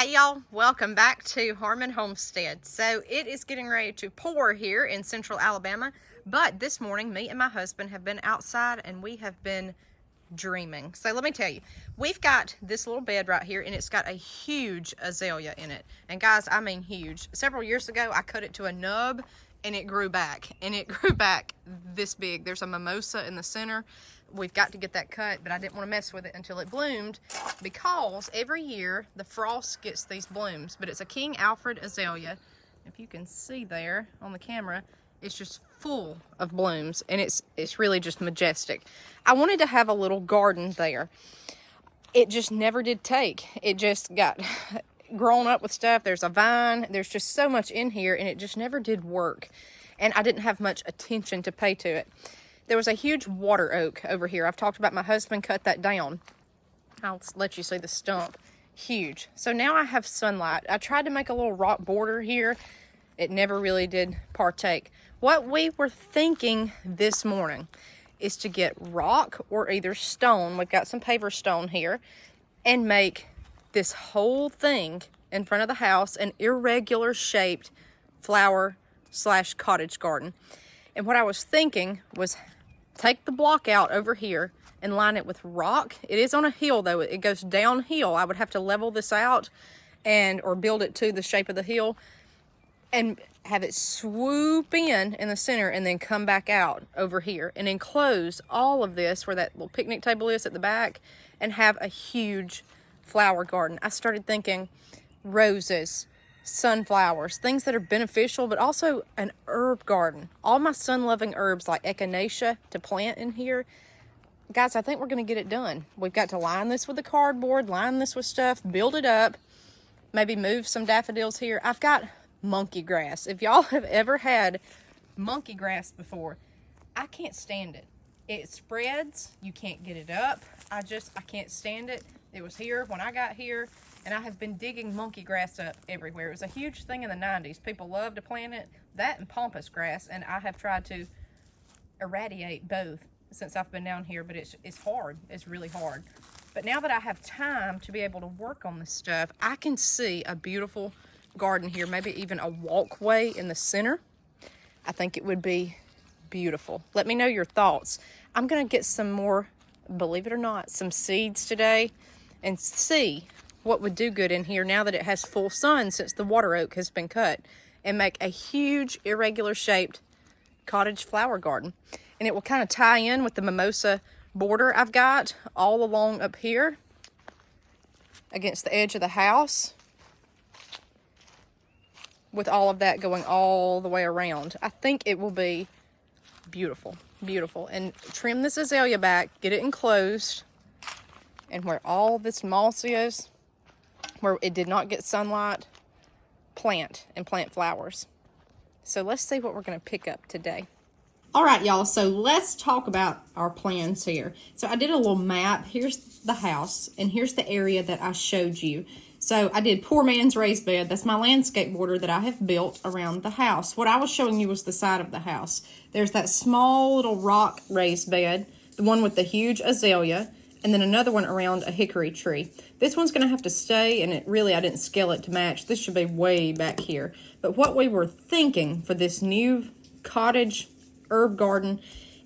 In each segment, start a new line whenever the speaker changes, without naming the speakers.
Hey y'all, welcome back to Homestead. So it is getting ready to pour here in central Alabama, but this morning me and my husband have been outside and we have been dreaming. So let me tell you, we've got this little bed right here and it's got a huge azalea in it. And guys, I mean huge. Several years ago I cut it to a nub and it grew back, and it grew back this big. There's a mimosa in the center. We've got to get that cut, but I didn't want to mess with it until it bloomed, because every year the frost gets these blooms. But it's a King Alfred azalea. If you can see there on the camera, it's just full of blooms, and it's really just majestic. I wanted to have a little garden there. It just never did take. It just got grown up with stuff. There's a vine. There's just so much in here, and it just never did work. And I didn't have much attention to pay to it. There was a huge water oak over here. I've talked about my husband cut that down. I'll let you see the stump. Huge. So now I have sunlight. I tried to make a little rock border here. It never really did partake. What we were thinking this morning is to get rock or either stone. We've got some paver stone here, and make this whole thing in front of the house an irregular shaped flower / cottage garden. And what I was thinking was take the block out over here and line it with rock. It is on a hill though. It goes downhill. I would have to level this out or build it to the shape of the hill and have it swoop in the center and then come back out over here and enclose all of this where that little picnic table is at the back, and have a huge flower garden. I started thinking roses, sunflowers, things that are beneficial, but also an herb garden. All my sun-loving herbs like echinacea to plant in here. Guys, I think we're going to get it done. We've got to line this with the cardboard, line this with stuff, build it up, maybe move some daffodils here. I've got monkey grass. If y'all have ever had monkey grass before, I can't stand it. It spreads. You can't get it up. I can't stand it. It was here when I got here, and I have been digging monkey grass up everywhere. It was a huge thing in the 90s. People love to plant it, that and pampas grass, and I have tried to eradicate both since I've been down here, but it's hard. It's really hard. But now that I have time to be able to work on this stuff, I can see a beautiful garden here, maybe even a walkway in the center. I think it would be beautiful. Let me know your thoughts. I'm going to get some more, believe it or not, some seeds today and see what would do good in here now that it has full sun since the water oak has been cut, and make a huge irregular shaped cottage flower garden. And it will kind of tie in with the mimosa border I've got all along up here against the edge of the house, with all of that going all the way around. I think it will be beautiful, beautiful. And trim this azalea back, get it enclosed, and where all this moss is, where it did not get sunlight, plant flowers. So let's see what we're going to pick up today. All right, y'all, so let's talk about our plans here. So I did a little map. Here's the house, and here's the area that I showed you. So I did poor man's raised bed. That's my landscape border that I have built around the house. What I was showing you was the side of the house. There's that small little rock raised bed, the one with the huge azalea, and then another one around a hickory tree. This one's going to have to stay, and I didn't scale it to match. This should be way back here. But what we were thinking for this new cottage herb garden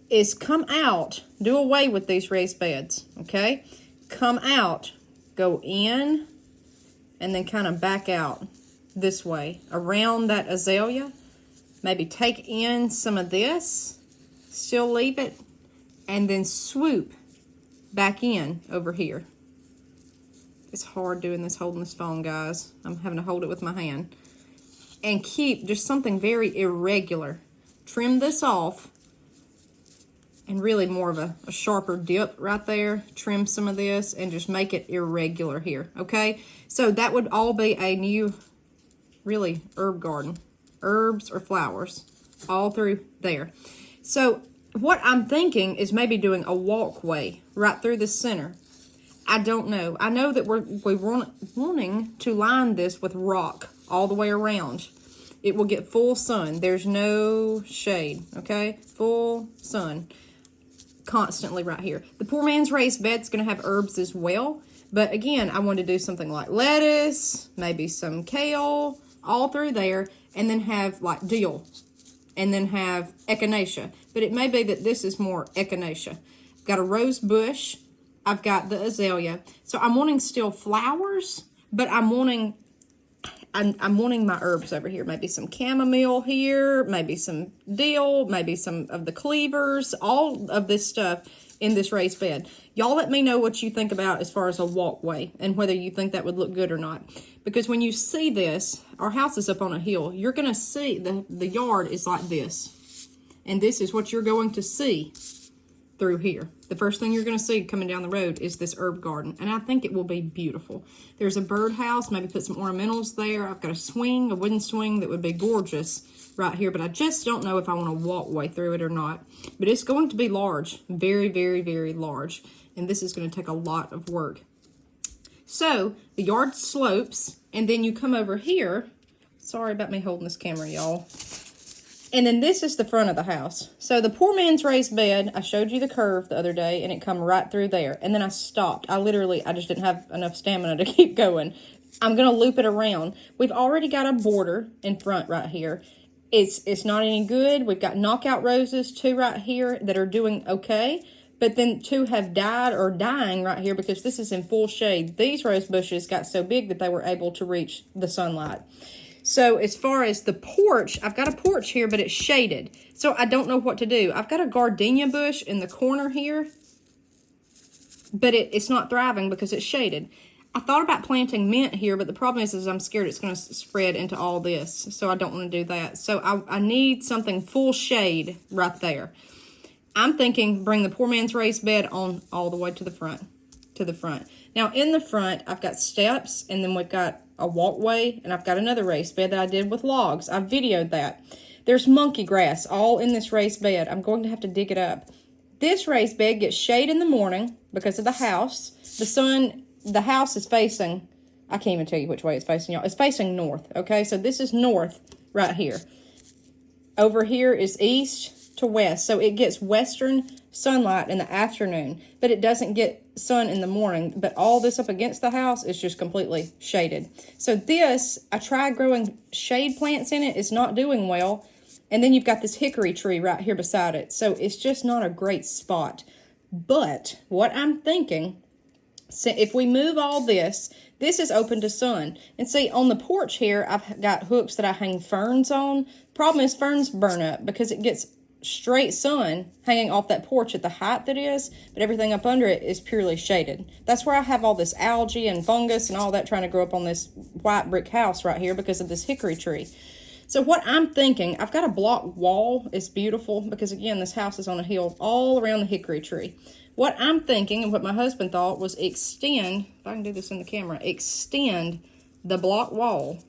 is come out, do away with these raised beds, okay? Come out, go in, and then kind of back out this way around that azalea. Maybe take in some of this, still leave it, and then swoop back in over here. It's hard doing this holding this phone, guys. I'm having to hold it with my hand. And keep just something very irregular. Trim this off, and really more of a sharper dip right there. Trim some of this and just make it irregular here, okay? So that would all be a new, really, herb garden. Herbs or flowers, all through there. So what I'm thinking is maybe doing a walkway right through the center. I don't know. I know that we're wanting to line this with rock all the way around. It will get full sun. There's no shade, okay? Full sun constantly right here. The poor man's raised bed's going to have herbs as well, But again, I wanted to do something like lettuce, maybe some kale, all through there, and then have like dill, and then have echinacea. But it may be that this is more echinacea. I've got a rose bush. I've got the azalea. So I'm wanting still flowers, but I'm wanting my herbs over here. Maybe some chamomile here, maybe some dill, maybe some of the cleavers, all of this stuff in this raised bed. Y'all let me know what you think about as far as a walkway and whether you think that would look good or not. Because when you see this, our house is up on a hill. You're going to see the yard is like this. And this is what you're going to see through here. The first thing you're going to see coming down the road is this herb garden. And I think it will be beautiful. There's a birdhouse. Maybe put some ornamentals there. I've got a wooden swing that would be gorgeous right here, but I just don't know if I want to walkway through it or not. But it's going to be large, very, very, very large, and this is going to take a lot of work. So the yard slopes, and then you come over here. Sorry about me holding this camera, y'all. And then this is the front of the house. So the poor man's raised bed, I showed you the curve the other day, and it come right through there. And then I stopped. I just didn't have enough stamina to keep going. I'm going to loop it around. We've already got a border in front right here. It's not any good. We've got knockout roses, 2 right here that are doing okay. But then 2 have died or dying right here because this is in full shade. These rose bushes got so big that they were able to reach the sunlight. So as far as the porch, I've got a porch here, but it's shaded. So I don't know what to do. I've got a gardenia bush in the corner here, but it's not thriving because it's shaded. I thought about planting mint here, but the problem is I'm scared it's going to spread into all this. So I don't want to do that. So I need something full shade right there. I'm thinking bring the poor man's raised bed on all the way to the front. Now in the front, I've got steps, and then we've got a walkway, and I've got another raised bed that I did with logs. I videoed that. There's monkey grass all in this raised bed. I'm going to have to dig it up. This raised bed gets shade in the morning because of the house. The house is facing, I can't even tell you which way it's facing, y'all. It's facing north, okay? So this is north right here. Over here is east to west. So it gets western sunlight in the afternoon, but it doesn't get sun in the morning. But all this up against the house is just completely shaded. So this, I tried growing shade plants in it. It's not doing well. And then you've got this hickory tree right here beside it. So it's just not a great spot. But what I'm thinking, so if we move all this is open to sun. And see, on the porch here, I've got hooks that I hang ferns on. Problem is ferns burn up because it gets straight sun hanging off that porch at the height that is, but everything up under it is purely shaded. That's where I have all this algae and fungus and all that trying to grow up on this white brick house right here because of this hickory tree. So what I'm thinking, I've got a block wall. It's beautiful because, again, this house is on a hill all around the hickory tree. What I'm thinking and what my husband thought was extend, if I can do this in the camera, extend the block wall,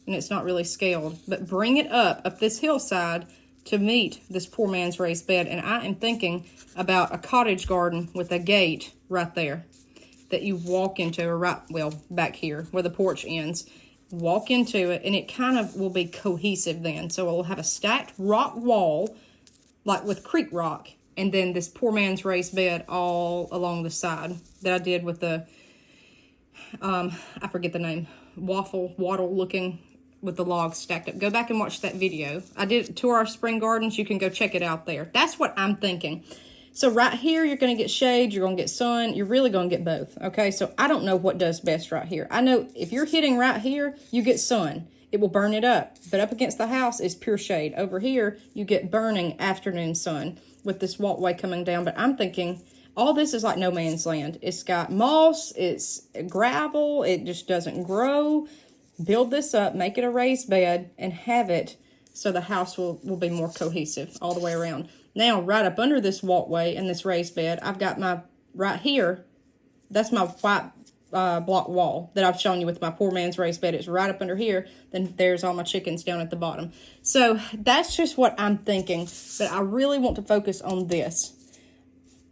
and it's not really scaled, but bring it up this hillside to meet this poor man's raised bed. And I am thinking about a cottage garden with a gate right there that you walk into, or right, well, back here where the porch ends. Walk into it, and it kind of will be cohesive then. So we'll have a stacked rock wall, like with creek rock, and then this poor man's raised bed all along the side that I did with the, I forget the name, wattle looking with the logs stacked up. Go back and watch that video. I did tour our spring gardens. You can go check it out there. That's what I'm thinking. So right here, you're going to get shade. You're going to get sun. You're really going to get both. Okay, so I don't know what does best right here. I know if you're hitting right here, you get sun. It will burn it up. But up against the house is pure shade. Over here, you get burning afternoon sun with this walkway coming down. But I'm thinking all this is like no man's land. It's got moss. It's gravel. It just doesn't grow. Build this up, make it a raised bed, and have it so the house will be more cohesive all the way around. Now, right up under this walkway and this raised bed, I've got my, right here, that's my white block wall that I've shown you with my poor man's raised bed. It's right up under here. Then there's all my chickens down at the bottom. So that's just what I'm thinking. But I really want to focus on this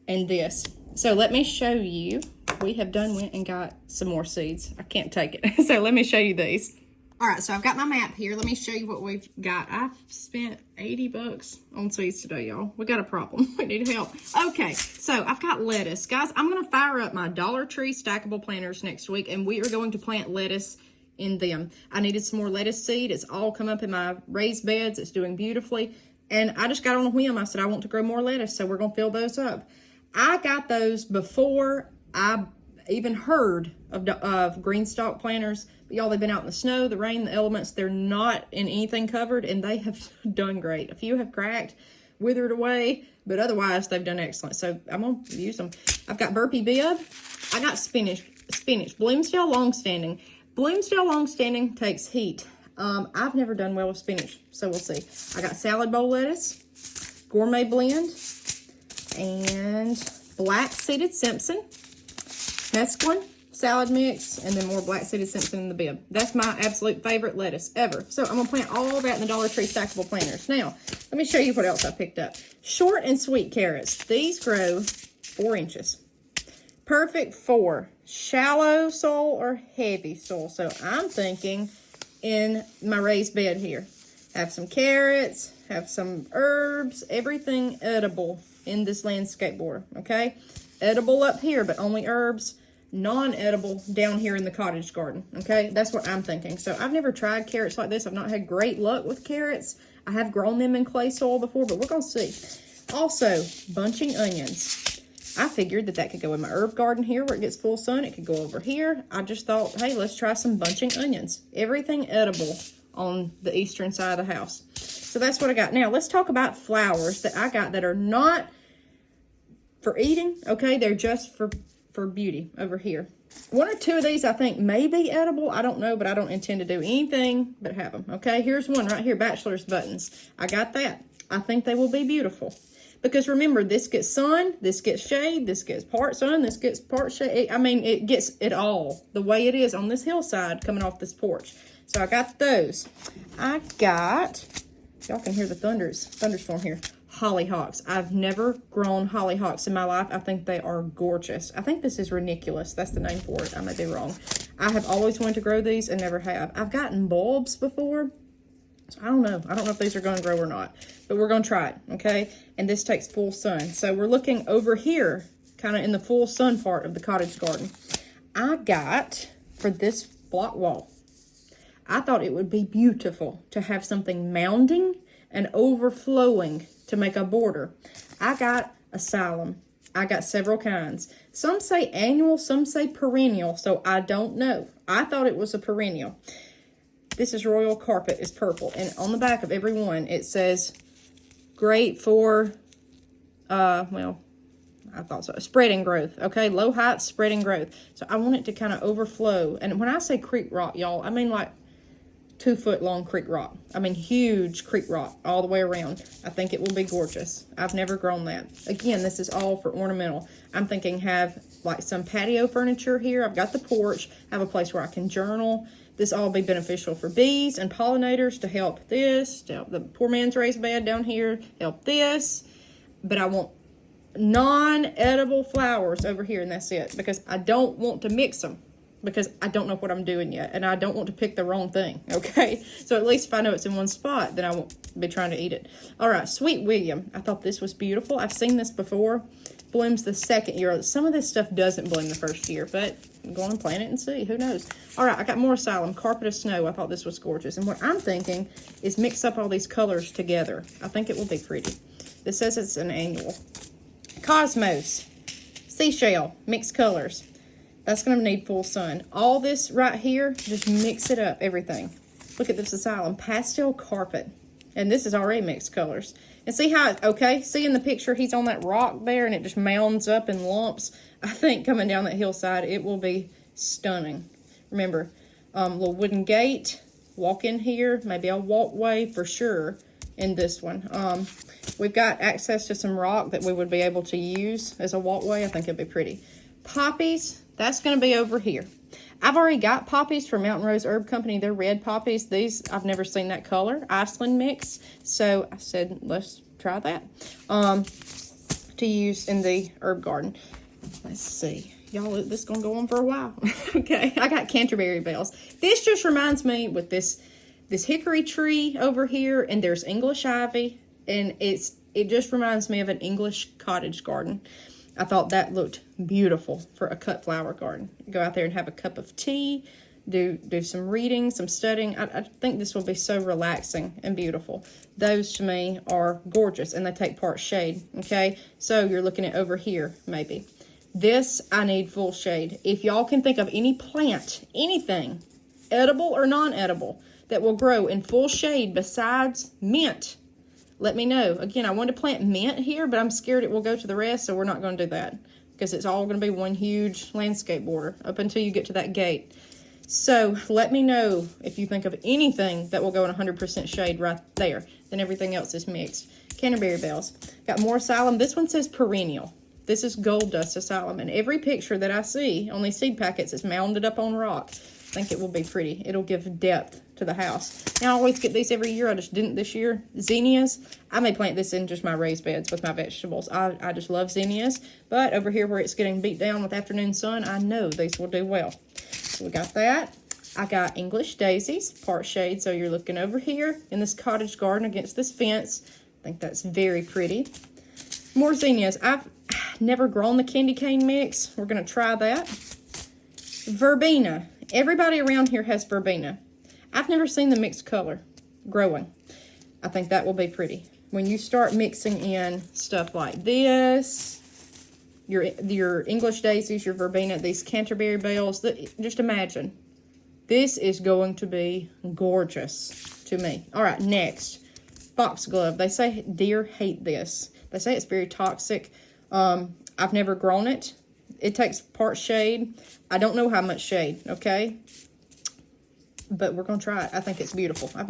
and this. So let me show you. We have went and got some more seeds. I can't take it. So let me show you these. All right, so I've got my map here. Let me show you what we've got. I've spent 80 bucks on seeds today, y'all. We got a problem. We need help. Okay, so I've got lettuce. Guys, I'm going to fire up my Dollar Tree stackable planters next week, and we are going to plant lettuce in them. I needed some more lettuce seed. It's all come up in my raised beds. It's doing beautifully. And I just got on a whim. I said, I want to grow more lettuce, so we're going to fill those up. I got those before I even heard of green stalk planters. But y'all, they've been out in the snow, the rain, the elements. They're not in anything covered, and they have done great. A few have cracked, withered away, but otherwise they've done excellent. So I'm going to use them. I've got burpee bib. I got spinach. Bloomsdale longstanding. Bloomsdale longstanding takes heat. I've never done well with spinach, so we'll see. I got salad bowl lettuce, gourmet blend, and black seeded Simpson, mesclun, salad mix, and then more black seeded Simpson in the bib. That's my absolute favorite lettuce ever. So I'm going to plant all that in the Dollar Tree stackable planters. Now, let me show you what else I picked up. Short and sweet carrots. These grow 4 inches. Perfect for shallow soil or heavy soil. So I'm thinking in my raised bed here. Have some carrots, have some herbs, everything edible in this landscape border, okay? Edible up here, but only herbs. Non-edible down here in the cottage garden, okay? That's what I'm thinking. So I've never tried carrots like this. I've not had great luck with carrots. I have grown them in clay soil before, but we're going to see. Also, bunching onions. I figured that could go in my herb garden here where it gets full sun. It could go over here. I just thought, hey, let's try some bunching onions. Everything edible on the eastern side of the house. So that's what I got. Now, let's talk about flowers that I got that are not for eating, okay? They're just for beauty over here. 1 or 2 of these I think may be edible. I don't know, but I don't intend to do anything but have them, okay? Here's one right here, bachelor's buttons. I got that. I think they will be beautiful. Because remember, this gets sun, this gets shade, this gets part sun, this gets part shade. I mean, it gets it all the way it is on this hillside coming off this porch. So I got those. I got, y'all can hear the thunderstorm here, hollyhocks. I've never grown hollyhocks in my life. I think they are gorgeous. I think this is ranunculus. That's the name for it. I may be wrong. I have always wanted to grow these and never have. I've gotten bulbs before. I don't know. I don't know if these are going to grow or not, but we're going to try it, okay? And this takes full sun. So we're looking over here, kind of in the full sun part of the cottage garden. I got, for this block wall, I thought it would be beautiful to have something mounding and overflowing to make a border. I got asylum. I got several kinds. Some say annual, some say perennial, so I don't know. I thought it was a perennial. This is Royal Carpet, it's purple. And on the back of every one, it says, great for, well, I thought so, spreading growth, okay? Low height, spreading growth. So I want it to kind of overflow. And when I say creek rock, y'all, I mean like 2 foot long creek rock. I mean huge creek rock all the way around. I think it will be gorgeous. I've never grown that. Again, this is all for ornamental. I'm thinking have like some patio furniture here. I've got the porch. I have a place where I can journal. This all be beneficial for bees and pollinators to help this, to help the poor man's raised bed down here, help this. But I want non-edible flowers over here, and that's it. Because I don't want to mix them. Because I don't know what I'm doing yet. And I don't want to pick the wrong thing, okay? So at least if I know it's in one spot, then I won't be trying to eat it. All right, Sweet William. I thought this was beautiful. I've seen this before. Blooms the second year. Some of this stuff doesn't bloom the first year, but go on and plant it and see. Who knows? All right, I got more asylum. Carpet of Snow. I thought this was gorgeous. And what I'm thinking is mix up all these colors together. I think it will be pretty. This says it's an annual. Cosmos. Seashell. Mixed colors. That's going to need full sun. All this right here, just mix it up, everything. Look at this asylum. Pastel carpet. And this is already mixed colors. And see how, okay, see in the picture, he's on that rock there, and it just mounds up in lumps. I think coming down that hillside, it will be stunning. Remember, little wooden gate, walk in here, maybe a walkway for sure in this one. We've got access to some rock that we would be able to use as a walkway. I think it'd be pretty. Poppies, that's going to be over here. I've already got poppies from Mountain Rose Herb Company. They're red poppies. These, I've never seen that color. Iceland mix. So I said, let's try that to use in the herb garden. Let's see. Y'all, this is going to go on for a while. Okay, I got Canterbury bells. This just reminds me with this hickory tree over here, and there's English ivy, and it just reminds me of an English cottage garden. I thought that looked beautiful for a cut flower garden. Go out there and have a cup of tea, do some reading, some studying. I think this will be so relaxing and beautiful. Those to me are gorgeous, and they take part shade, okay? So you're looking at over here, maybe. This, I need full shade. If y'all can think of any plant, anything, edible or non-edible, that will grow in full shade besides mint, let me know. Again, I wanted to plant mint here, but I'm scared it will go to the rest, so we're not going to do that because it's all going to be one huge landscape border up until you get to that gate. So let me know if you think of anything that will go in 100% shade right there. Then everything else is mixed. Canterbury bells. Got more asylum. This one says perennial. This is gold dust asylum, and every picture that I see on these seed packets is mounded up on rock. I think it will be pretty. It'll give depth to the house. Now, I always get these every year. I just didn't this year. Zinnias. I may plant this in just my raised beds with my vegetables. I just love zinnias. But over here where it's getting beat down with afternoon sun, I know these will do well. So we got that. I got English daisies, part shade. So you're looking over here in this cottage garden against this fence. I think that's very pretty. More zinnias. I've never grown the candy cane mix. We're going to try that. Verbena. Everybody around here has verbena. I've never seen the mixed color growing. I think that will be pretty. When you start mixing in stuff like this, your English daisies, your verbena, these Canterbury bells, just imagine. This is going to be gorgeous to me. All right, next. Foxglove. They say deer hate this. They say it's very toxic. I've never grown it. It takes part shade. I don't know how much shade, okay? But we're going to try it. I think it's beautiful. I've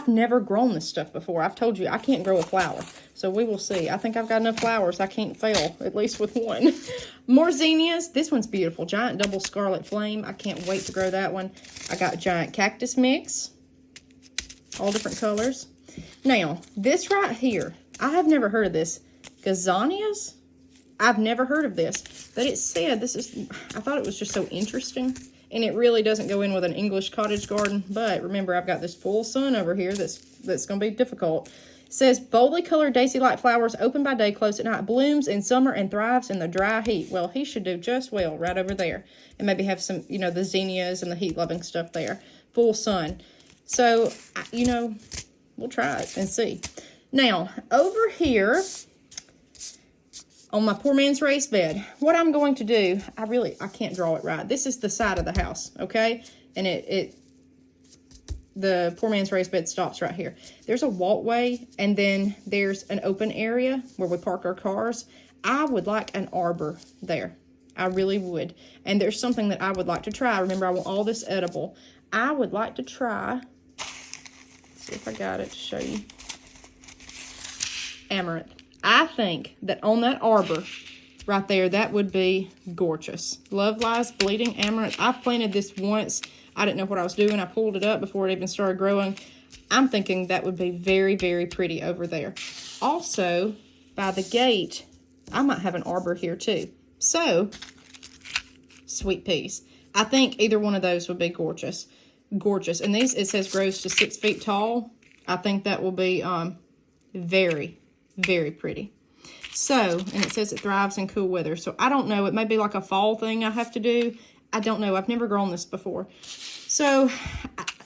never grown this stuff before. I've told you I can't grow a flower. So we will see. I think I've got enough flowers. I can't fail, at least with one. More zinnias. This one's beautiful. Giant double scarlet flame. I can't wait to grow that one. I got giant cactus mix. All different colors. Now, this right here. I have never heard of this. Gazanias? I've never heard of this. But it said this is... I thought it was just so interesting. And it really doesn't go in with an English cottage garden. But remember, I've got this full sun over here that's going to be difficult. It says, boldly colored daisy-like flowers open by day, close at night. Blooms in summer and thrives in the dry heat. Well, he should do just well right over there. And maybe have some, the zinnias and the heat-loving stuff there. Full sun. So, we'll try it and see. Now, over here... on my poor man's raised bed, what I'm going to do, I can't draw it right. This is the side of the house, okay? And the poor man's raised bed stops right here. There's a walkway, and then there's an open area where we park our cars. I would like an arbor there. I really would. And there's something that I would like to try. Remember, I want all this edible. I would like to try, let's see if I got it to show you. Amaranth. I think that on that arbor right there, that would be gorgeous. Love Lies Bleeding Amaranth. I've planted this once. I didn't know what I was doing. I pulled it up before it even started growing. I'm thinking that would be very, very pretty over there. Also, by the gate, I might have an arbor here too. So, sweet peas. I think either one of those would be gorgeous. Gorgeous. And these, it says grows to 6 feet tall. I think that will be very, very pretty. So, and it says it thrives in cool weather. So, I don't know. It may be like a fall thing I have to do. I don't know. I've never grown this before. So,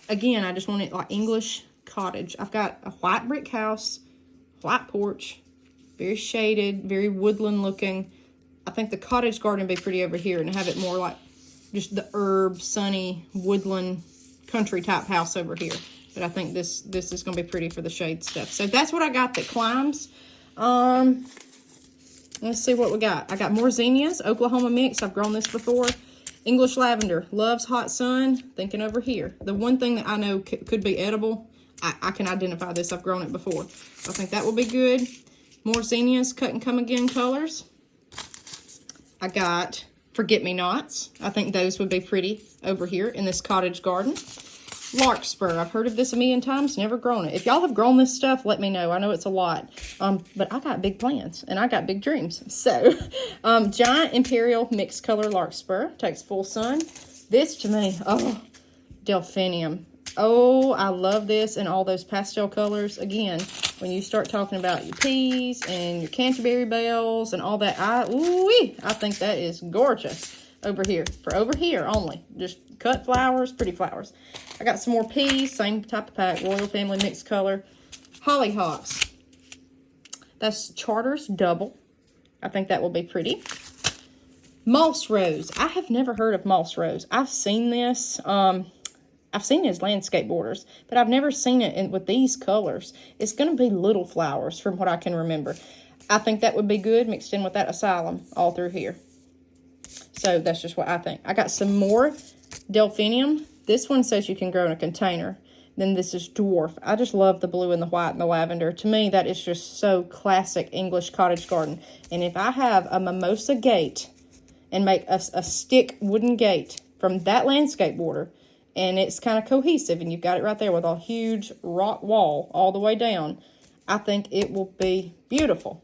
again, I just want it like English cottage. I've got a white brick house, white porch, very shaded, very woodland looking. I think the cottage garden would be pretty over here and have it more like just the herb, sunny, woodland, country type house over here. But I think this is going to be pretty for the shade stuff. So that's what I got that climbs. Let's see what we got. I got more zinnias, Oklahoma mix. I've grown this before. English lavender, loves hot sun. Thinking over here. The one thing that I know could be edible, I can identify this. I've grown it before. So I think that will be good. More zinnias, cut and come again colors. I got forget-me-nots. I think those would be pretty over here in this cottage garden. Larkspur. I've heard of this a million times, never grown it. If y'all have grown this stuff, let me know. I know it's a lot. But I got big plans and I got big dreams. So, Giant Imperial Mixed Color Larkspur. Takes full sun. This to me, oh, Delphinium. Oh, I love this in all those pastel colors. Again, when you start talking about your peas and your Canterbury bells and all that, I think that is gorgeous. Over here, for over here only. Just cut flowers, pretty flowers. I got some more peas, same type of pack, Royal Family Mixed Color. Hollyhocks. That's Charter's Double. I think that will be pretty. Moss Rose. I have never heard of Moss Rose. I've seen this. I've seen it as landscape borders, but I've never seen it with these colors. It's going to be little flowers from what I can remember. I think that would be good mixed in with that Asylum all through here. So that's just what I think. I got some more Delphinium. This one says you can grow in a container. Then this is Dwarf. I just love the blue and the white and the lavender. To me, that is just so classic English cottage garden. And if I have a mimosa gate and make a stick wooden gate from that landscape border, and it's kind of cohesive, and you've got it right there with a huge rock wall all the way down, I think it will be beautiful.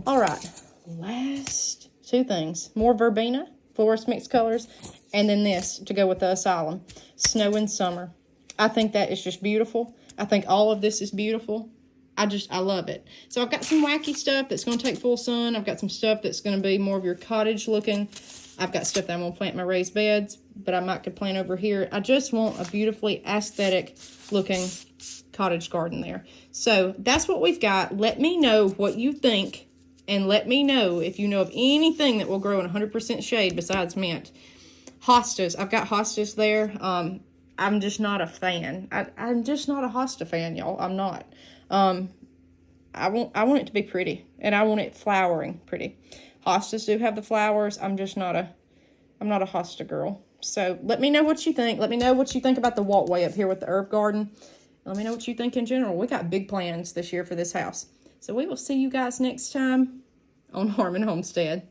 All right, last two things. More Verbena, Florist Mixed Colors, and then this to go with the Asylum, Snow in Summer. I think that is just beautiful. I think all of this is beautiful. I love it. So I've got some wacky stuff that's going to take full sun. I've got some stuff that's going to be more of your cottage looking. I've got stuff that I'm going to plant in my raised beds, but I might could plant over here. I just want a beautifully aesthetic looking cottage garden there. So that's what we've got. Let me know what you think, and let me know if you know of anything that will grow in 100% shade besides mint. Hostas. I've got hostas there. I'm just not a fan. I'm just not a hosta fan, y'all. I'm not. I want it to be pretty, and I want it flowering pretty. Hostas do have the flowers. I'm not a hosta girl. So let me know what you think. Let me know what you think about the walkway up here with the herb garden. Let me know what you think in general. We got big plans this year for this house. So we will see you guys next time on Harmon Homestead.